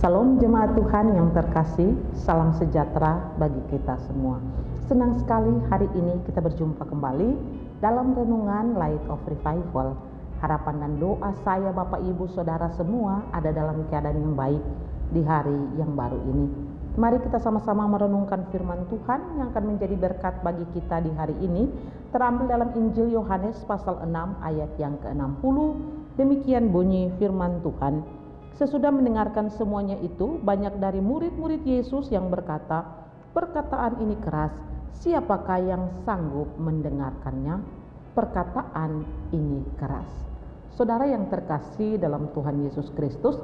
Salam jemaat Tuhan yang terkasih, salam sejahtera bagi kita semua. Senang sekali hari ini kita berjumpa kembali dalam renungan Light of Revival. Harapan dan doa saya Bapak Ibu Saudara semua ada dalam keadaan yang baik di hari yang baru ini. Mari kita sama-sama merenungkan firman Tuhan yang akan menjadi berkat bagi kita di hari ini. Terambil dalam Injil Yohanes pasal 6 ayat yang ke-60. Demikian bunyi firman Tuhan. Sesudah mendengarkan semuanya itu, banyak dari murid-murid Yesus yang berkata, "Perkataan ini keras, siapakah yang sanggup mendengarkannya?" Perkataan ini keras. Saudara yang terkasih dalam Tuhan Yesus Kristus,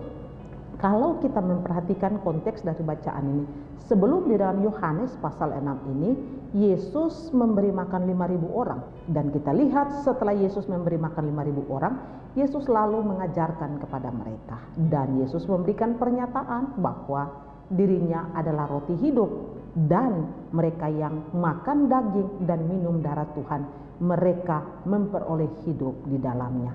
kalau kita memperhatikan konteks dari bacaan ini, sebelum di dalam Yohanes pasal 6 ini, Yesus memberi makan 5.000 orang. Dan kita lihat setelah Yesus memberi makan 5.000 orang, Yesus lalu mengajarkan kepada mereka. Dan Yesus memberikan pernyataan bahwa dirinya adalah roti hidup. Dan mereka yang makan daging dan minum darah Tuhan, mereka memperoleh hidup di dalamnya.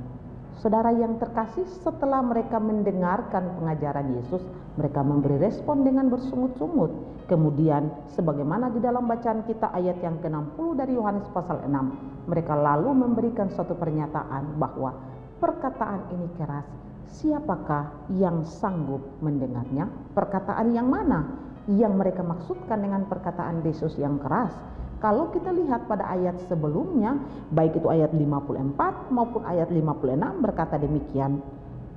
Saudara yang terkasih, setelah mereka mendengarkan pengajaran Yesus, mereka memberi respon dengan bersungut-sungut. Kemudian, sebagaimana di dalam bacaan kita ayat yang ke-60 dari Yohanes pasal 6, mereka lalu memberikan suatu pernyataan bahwa perkataan ini keras, siapakah yang sanggup mendengarnya? Perkataan yang mana yang mereka maksudkan dengan perkataan Yesus yang keras? Kalau kita lihat pada ayat sebelumnya, baik itu ayat 54 maupun ayat 56 berkata demikian,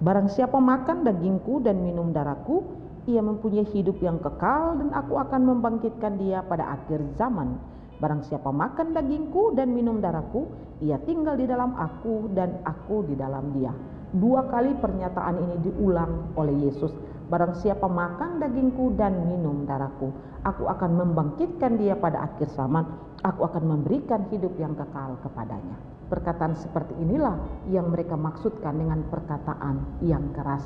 "Barang siapa makan dagingku dan minum darahku, ia mempunyai hidup yang kekal dan aku akan membangkitkan dia pada akhir zaman. Barang siapa makan dagingku dan minum darahku, ia tinggal di dalam aku dan aku di dalam dia." Dua kali pernyataan ini diulang oleh Yesus. Barang siapa makan dagingku dan minum darahku, aku akan membangkitkan dia pada akhir zaman, aku akan memberikan hidup yang kekal kepadanya. Perkataan seperti inilah yang mereka maksudkan dengan perkataan yang keras.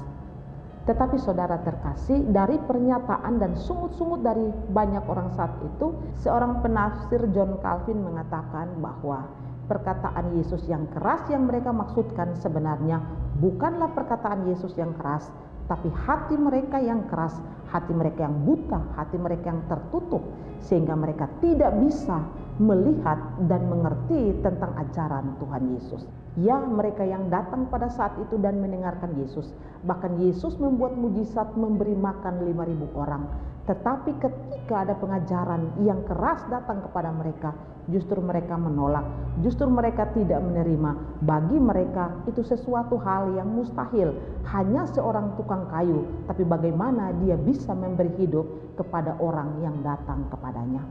Tetapi saudara terkasih, dari pernyataan dan sungut-sungut dari banyak orang saat itu, seorang penafsir John Calvin mengatakan bahwa perkataan Yesus yang keras yang mereka maksudkan sebenarnya bukanlah perkataan Yesus yang keras, tapi hati mereka yang keras, hati mereka yang buta, hati mereka yang tertutup, sehingga mereka tidak bisa melihat dan mengerti tentang ajaran Tuhan Yesus. Ya, mereka yang datang pada saat itu dan mendengarkan Yesus, bahkan Yesus membuat mujizat memberi makan 5.000 orang. Tetapi ketika ada pengajaran yang keras datang kepada mereka, justru mereka menolak, justru mereka tidak menerima. Bagi mereka itu sesuatu hal yang mustahil. Hanya seorang tukang kayu, tapi bagaimana dia bisa memberi hidup kepada orang yang datang kepadanya.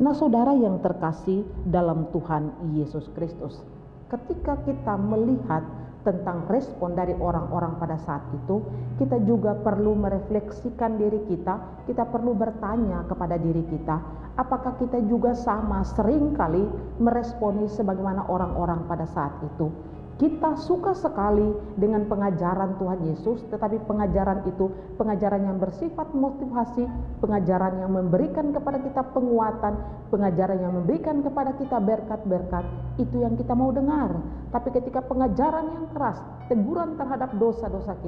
Nah, saudara yang terkasih dalam Tuhan Yesus Kristus, ketika kita melihat tentang respon dari orang-orang pada saat itu, kita juga perlu merefleksikan diri kita. Kita perlu bertanya kepada diri kita, apakah kita juga sama seringkali meresponi sebagaimana orang-orang pada saat itu? Kita suka sekali dengan pengajaran Tuhan Yesus, tetapi pengajaran itu pengajaran yang bersifat motivasi, pengajaran yang memberikan kepada kita penguatan, pengajaran yang memberikan kepada kita berkat-berkat, itu yang kita mau dengar. Tapi ketika pengajaran yang keras, teguran terhadap dosa-dosa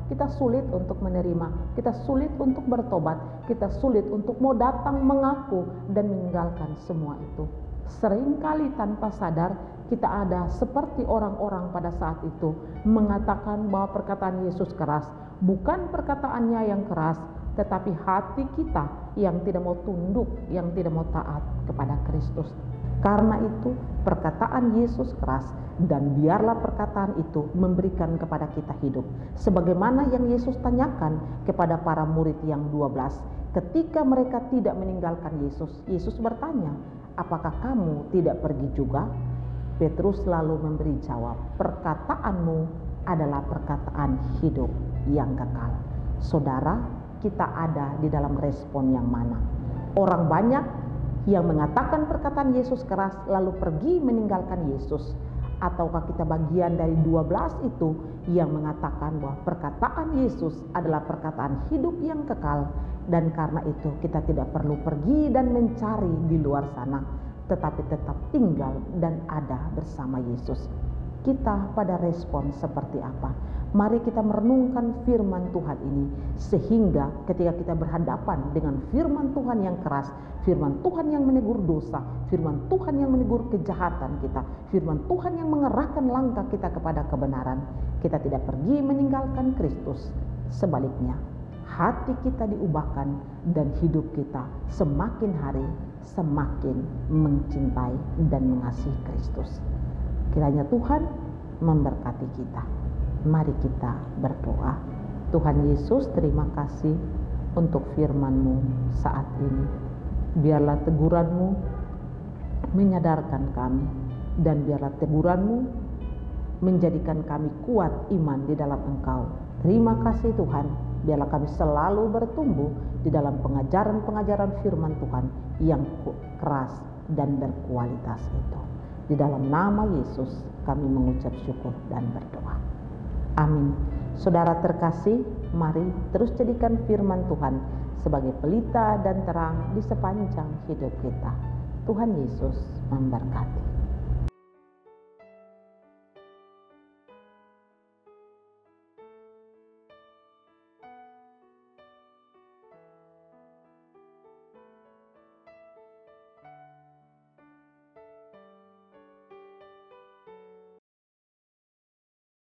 kita sulit untuk menerima, kita sulit untuk bertobat, kita sulit untuk mau datang mengaku dan meninggalkan semua itu. Seringkali tanpa sadar kita ada seperti orang-orang pada saat itu mengatakan bahwa perkataan Yesus keras. Bukan perkataannya yang keras, tetapi hati kita yang tidak mau tunduk, yang tidak mau taat kepada Kristus. Karena itu perkataan Yesus keras, dan biarlah perkataan itu memberikan kepada kita hidup. Sebagaimana yang Yesus tanyakan kepada para murid yang 12. Ketika mereka tidak meninggalkan Yesus, Yesus bertanya, "Apakah kamu tidak pergi juga?" Petrus lalu memberi jawab, "Perkataanmu adalah perkataan hidup yang kekal." Saudara, kita ada di dalam respon yang mana? Orang banyak yang mengatakan perkataan Yesus keras lalu pergi meninggalkan Yesus. Ataukah kita bagian dari 12 itu yang mengatakan bahwa perkataan Yesus adalah perkataan hidup yang kekal, dan karena itu kita tidak perlu pergi dan mencari di luar sana, tetapi tetap tinggal dan ada bersama Yesus. kita pada respon seperti apa. Mari kita merenungkan firman Tuhan ini, sehingga ketika kita berhadapan dengan firman Tuhan yang keras, firman Tuhan yang menegur dosa, firman Tuhan yang menegur kejahatan kita, firman Tuhan yang mengerahkan langkah kita kepada kebenaran, kita tidak pergi meninggalkan Kristus. Sebaliknya, hati kita diubahkan dan hidup kita semakin hari semakin mencintai dan mengasihi Kristus. Kiranya Tuhan memberkati kita. Mari kita berdoa. Tuhan Yesus, terima kasih untuk firman-Mu saat ini. Biarlah teguran-Mu menyadarkan kami, dan biarlah teguran-Mu menjadikan kami kuat iman di dalam Engkau. Terima kasih Tuhan, biarlah kami selalu bertumbuh di dalam pengajaran-pengajaran firman Tuhan yang keras dan berkualitas itu. Di dalam nama Yesus kami mengucap syukur dan berdoa. Amin. Saudara terkasih, mari terus jadikan firman Tuhan sebagai pelita dan terang di sepanjang hidup kita. Tuhan Yesus memberkati.